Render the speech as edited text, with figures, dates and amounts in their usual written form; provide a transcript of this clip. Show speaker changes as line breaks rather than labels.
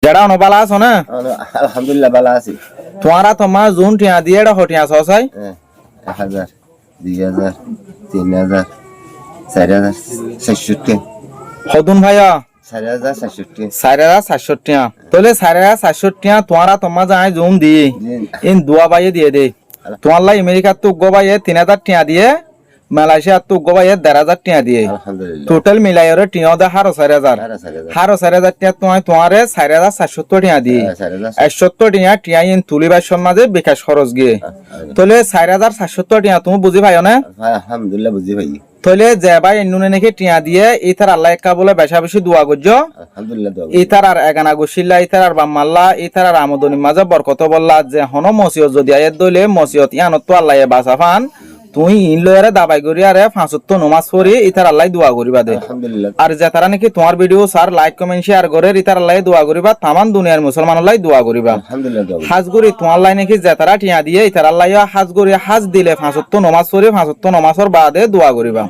যেটা বালা আছো না?
আলহামদুলিল্লাহ ভালো আছি।
তোমার জুন টিয়া দিয়ে এটা হটিয়া সসাই
1000 2000 3000 4060
হদুন ভাইয়া
4060
4,400 টিয়া তাহলে 4,400 টিয়া তোমার যায় জুম দি ইন দুয়া বাইয়ে দিয়ে দে তোমার লাই আমেরিকার তো গোবাইয়ে 3,000 টিয়া দিয়ে মালয়েশিয়ার তো গোবাইয়ে 1,500 টিয়া দিয়ে
আলহামদুলিল্লাহ
টোটাল মিলাইরে টিয়া দে 4,000 4,000 টিয়া তোমারে 4,470 টিয়া দি 70 টিয়া টিয়া ইন তুলিবার মাঝে বিকাশ খরচ গিয়ে তাহলে 4,470 টিয়া তুমি বুঝি পাইও না?
আলহামদুলিল্লাহ বুঝি ভাই।
তাহলে যে ভাই নুনে নাকি টিয়া দিয়ে ইতার আল্লাহ একা বলে বেশা বেশি দোয়া করছো
আলহামদুলিল্লাহ দোয়া
ইতার আর এগানা গুছিল্লা ইতার আর বাম্মাল্লা ইতার আর আমদনির মাঝে বরকত বললা যে হন মসিয়ত যদি আয়ের দইলে মসিয়ত ইয়ানত তো আল্লাহ বাসা ফান তুই ইন লয়ারে দাবাই করি আরে 5 নমাজ পড়ি ইতার আল্লাহ দোয়া করিবা দে।
আলহামদুলিল্লাহ।
আর যে তারা নাকি তোমার video sir like comment share করে ইতার আল্লাহ দোয়া করিবা তামান দুনিয়ার মুসলমান আল্লাহ দোয়া করিবা
আলহামদুলিল্লাহ দোয়া।
হাজ করি তোমার লাই নাকি যে তারা টিয়া দিয়ে ইতার আল্লাহ হাজ করি হাজ দিলে 5 নমাজ পড়ি 5 নমাজের বাদে দোয়া করিবা।